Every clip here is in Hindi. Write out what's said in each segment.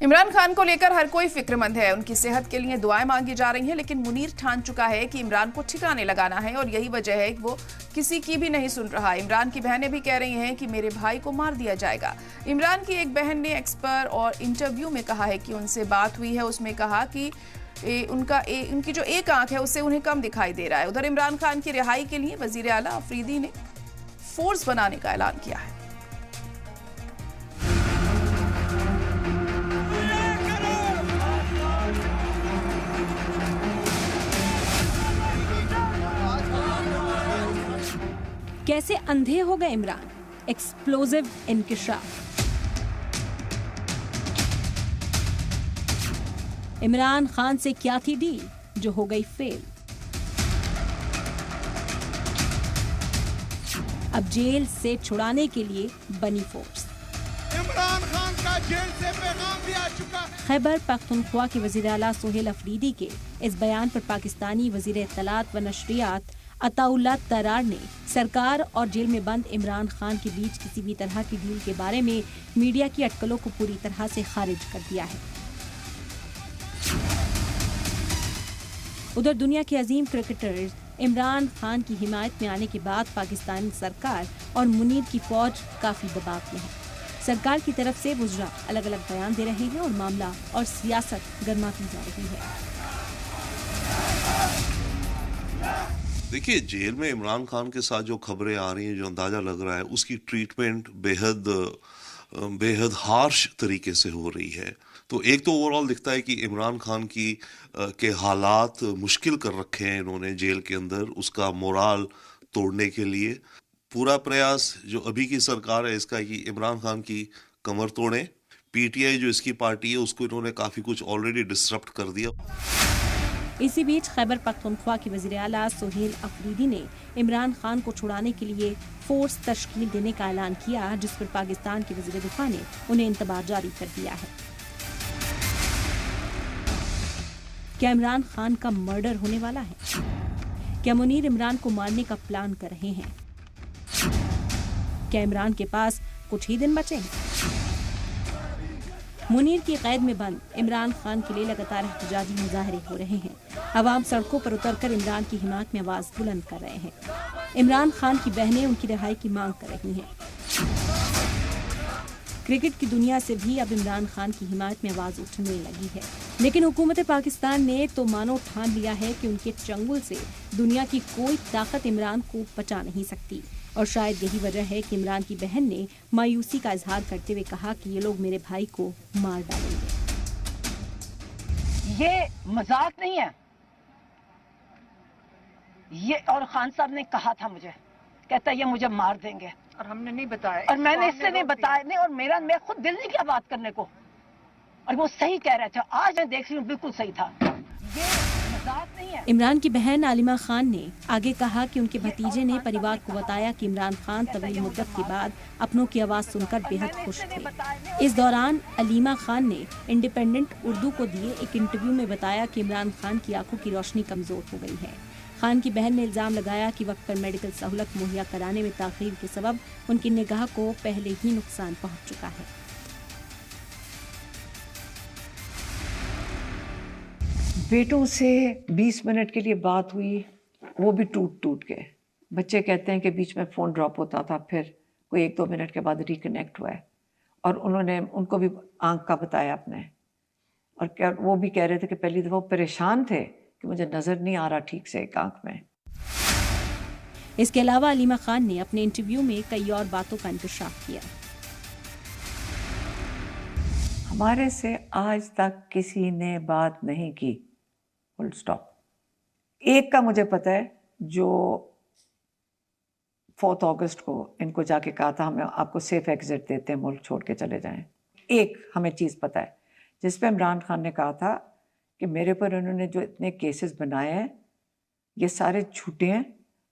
इमरान खान को लेकर हर कोई फिक्रमंद है। उनकी सेहत के लिए दुआएं मांगी जा रही हैं, लेकिन मुनीर ठान चुका है कि इमरान को ठिकाने लगाना है और यही वजह है कि वो किसी की भी नहीं सुन रहा। इमरान की बहनें भी कह रही हैं कि मेरे भाई को मार दिया जाएगा। इमरान की एक बहन ने एक्सपर्ट और इंटरव्यू में कहा है कि उनसे बात हुई है, उसमें कहा कि उनकी जो एक आंख है उससे उन्हें कम दिखाई दे रहा है। उधर इमरान खान की रिहाई के लिए वजीर आला अफरीदी ने फोर्स बनाने का ऐलान किया है। कैसे अंधे हो गए इमरान, एक्सप्लोजिव इंकिशाफ। इमरान खान से क्या थी डील जो हो गई फेल। अब जेल से छुड़ाने के लिए बनी फोर्स। इमरान खान का जेल से पैगाम भी आ चुका। खैबर पख्तूनख्वा के वजीर आला सोहेल अफरीदी के इस बयान पर पाकिस्तानी वजीर इत्तलात व नशरियात अताउल्लाह तरार ने सरकार और जेल में बंद इमरान खान के बीच किसी भी तरह की डील के बारे में मीडिया की अटकलों को पूरी तरह से खारिज कर दिया है। उधर दुनिया के अजीम क्रिकेटर्स इमरान खान की हिमायत में आने के बाद पाकिस्तानी सरकार और मुनीर की फौज काफी दबाव में है। सरकार की तरफ से वुज़रा अलग अलग बयान दे रहे हैं और मामला और सियासत गर्माती जा रही है। देखिए, जेल में इमरान खान के साथ जो खबरें आ रही हैं, जो अंदाजा लग रहा है, उसकी ट्रीटमेंट बेहद हार्श तरीके से हो रही है। तो एक तो ओवरऑल दिखता है कि इमरान खान के हालात मुश्किल कर रखे हैं इन्होंने जेल के अंदर, उसका मोराल तोड़ने के लिए पूरा प्रयास जो अभी की सरकार है इसका कि इमरान खान की कमर तोड़ें। पीटीआई जो इसकी पार्टी है उसको इन्होंने काफ़ी कुछ ऑलरेडी डिसरप्ट कर दिया। इसी बीच खैबर पख्तूनख्वा के वज़ीर आला सोहेल अफरीदी ने इमरान खान को छुड़ाने के लिए फोर्स तश्कील देने का ऐलान किया, जिस पर पाकिस्तान के वज़ीर दिफा ने उन्हें इंतबाह जारी कर दिया है। क्या इमरान खान का मर्डर होने वाला है? क्या मुनीर इमरान को मारने का प्लान कर रहे हैं? क्या इमरान के पास कुछ ही दिन बचे हैं? मुनीर की कैद में बंद इमरान खान के लिए लगातार एहतजाजी मुजाहरे हो रहे हैं। अवाम सड़कों पर उतरकर इमरान की हिमायत में आवाज बुलंद कर रहे हैं। इमरान खान की बहनें उनकी रिहाई की मांग कर रही हैं। क्रिकेट की दुनिया से भी अब इमरान खान की हिमायत में आवाज उठने लगी है, लेकिन हुकूमत पाकिस्तान ने तो मानो ठान लिया है कि उनके चंगुल से दुनिया की कोई ताकत इमरान को बचा नहीं सकती। और शायद यही वजह है कि इमरान की बहन ने मायूसी का इजहार करते हुए कहा कि ये लोग मेरे भाई को मार डालेंगे। ये मजाक नहीं है, ये और खान साहब ने कहा था मुझे, कहता ये मुझे मार देंगे और हमने नहीं बताया और मैंने इससे नहीं बताया नहीं, और मैं खुद दिल नहीं किया बात करने को, और वो सही कह रहे थे। आज मैं देख रही हूँ बिल्कुल सही था। ये मजाक नहीं है। इमरान की बहन आलिमा खान ने आगे कहा कि उनके भतीजे ने परिवार को बताया कि इमरान खान तवील मुद्दत के बाद अपनों की आवाज सुनकर बेहद खुश थे। इस दौरान अलीमा खान ने इंडिपेंडेंट उर्दू को दिए एक इंटरव्यू में बताया कि इमरान खान की आंखों की रोशनी कमजोर हो गई है। खान की बहन ने इल्जाम लगाया कि वक्त पर मेडिकल सहूलत मुहैया कराने में ताखीर के सबब उनकी निगाह को पहले ही नुकसान पहुंच चुका है। बेटों से 20 मिनट के लिए बात हुई, वो भी टूट के। बच्चे कहते हैं कि बीच में फ़ोन ड्रॉप होता था, फिर कोई 1-2 मिनट के बाद रिकनेक्ट हुआ है, और उन्होंने उनको भी आंख का बताया अपने, और क्या वो भी कह रहे थे कि पहली दफ़ा वो परेशान थे कि मुझे नज़र नहीं आ रहा ठीक से एक आंख में। इसके अलावा अलीमा खान ने अपने इंटरव्यू में कई और बातों का इंकशाफ किया। हमारे से आज तक किसी ने बात नहीं की, फुल स्टॉप। एक का मुझे पता है, जो 4 अगस्त को इनको जाके कहा था हमें आपको सेफ एग्जिट देते हैं, मुल्क छोड़ के चले जाएं। एक हमें चीज़ पता है जिस पे इमरान खान ने कहा था कि मेरे पर उन्होंने जो इतने केसेस बनाए हैं ये सारे झूठे हैं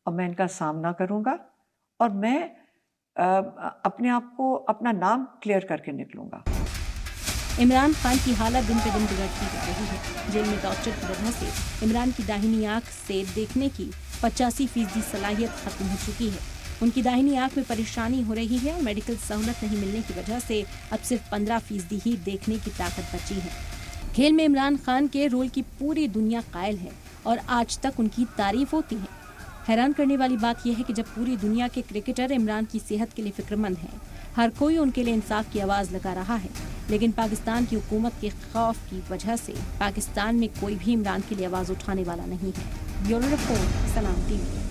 और मैं इनका सामना करूंगा और मैं अपने आप को, अपना नाम क्लियर करके निकलूंगा। इमरान खान की हालत दिन पे दिन बिगड़ती जा रही है। जेल में टॉर्चर की वजह से इमरान की दाहिनी आंख से देखने की 85% सलाहियत खत्म हो चुकी है। उनकी दाहिनी आंख में परेशानी हो रही है और मेडिकल सहूलत नहीं मिलने की वजह से अब सिर्फ 15% ही देखने की ताकत बची है। खेल में इमरान खान के रोल की पूरी दुनिया कायल है और आज तक उनकी तारीफ होती है। हैरान करने वाली बात यह है कि जब पूरी दुनिया के क्रिकेटर इमरान की सेहत के लिए फिक्रमंद हैं, हर कोई उनके लिए इंसाफ की आवाज लगा रहा है, लेकिन पाकिस्तान की हुकूमत के खौफ की वजह से पाकिस्तान में कोई भी इमरान के लिए आवाज उठाने वाला नहीं है। ब्यूरो रिपोर्ट, सलाम टीवी।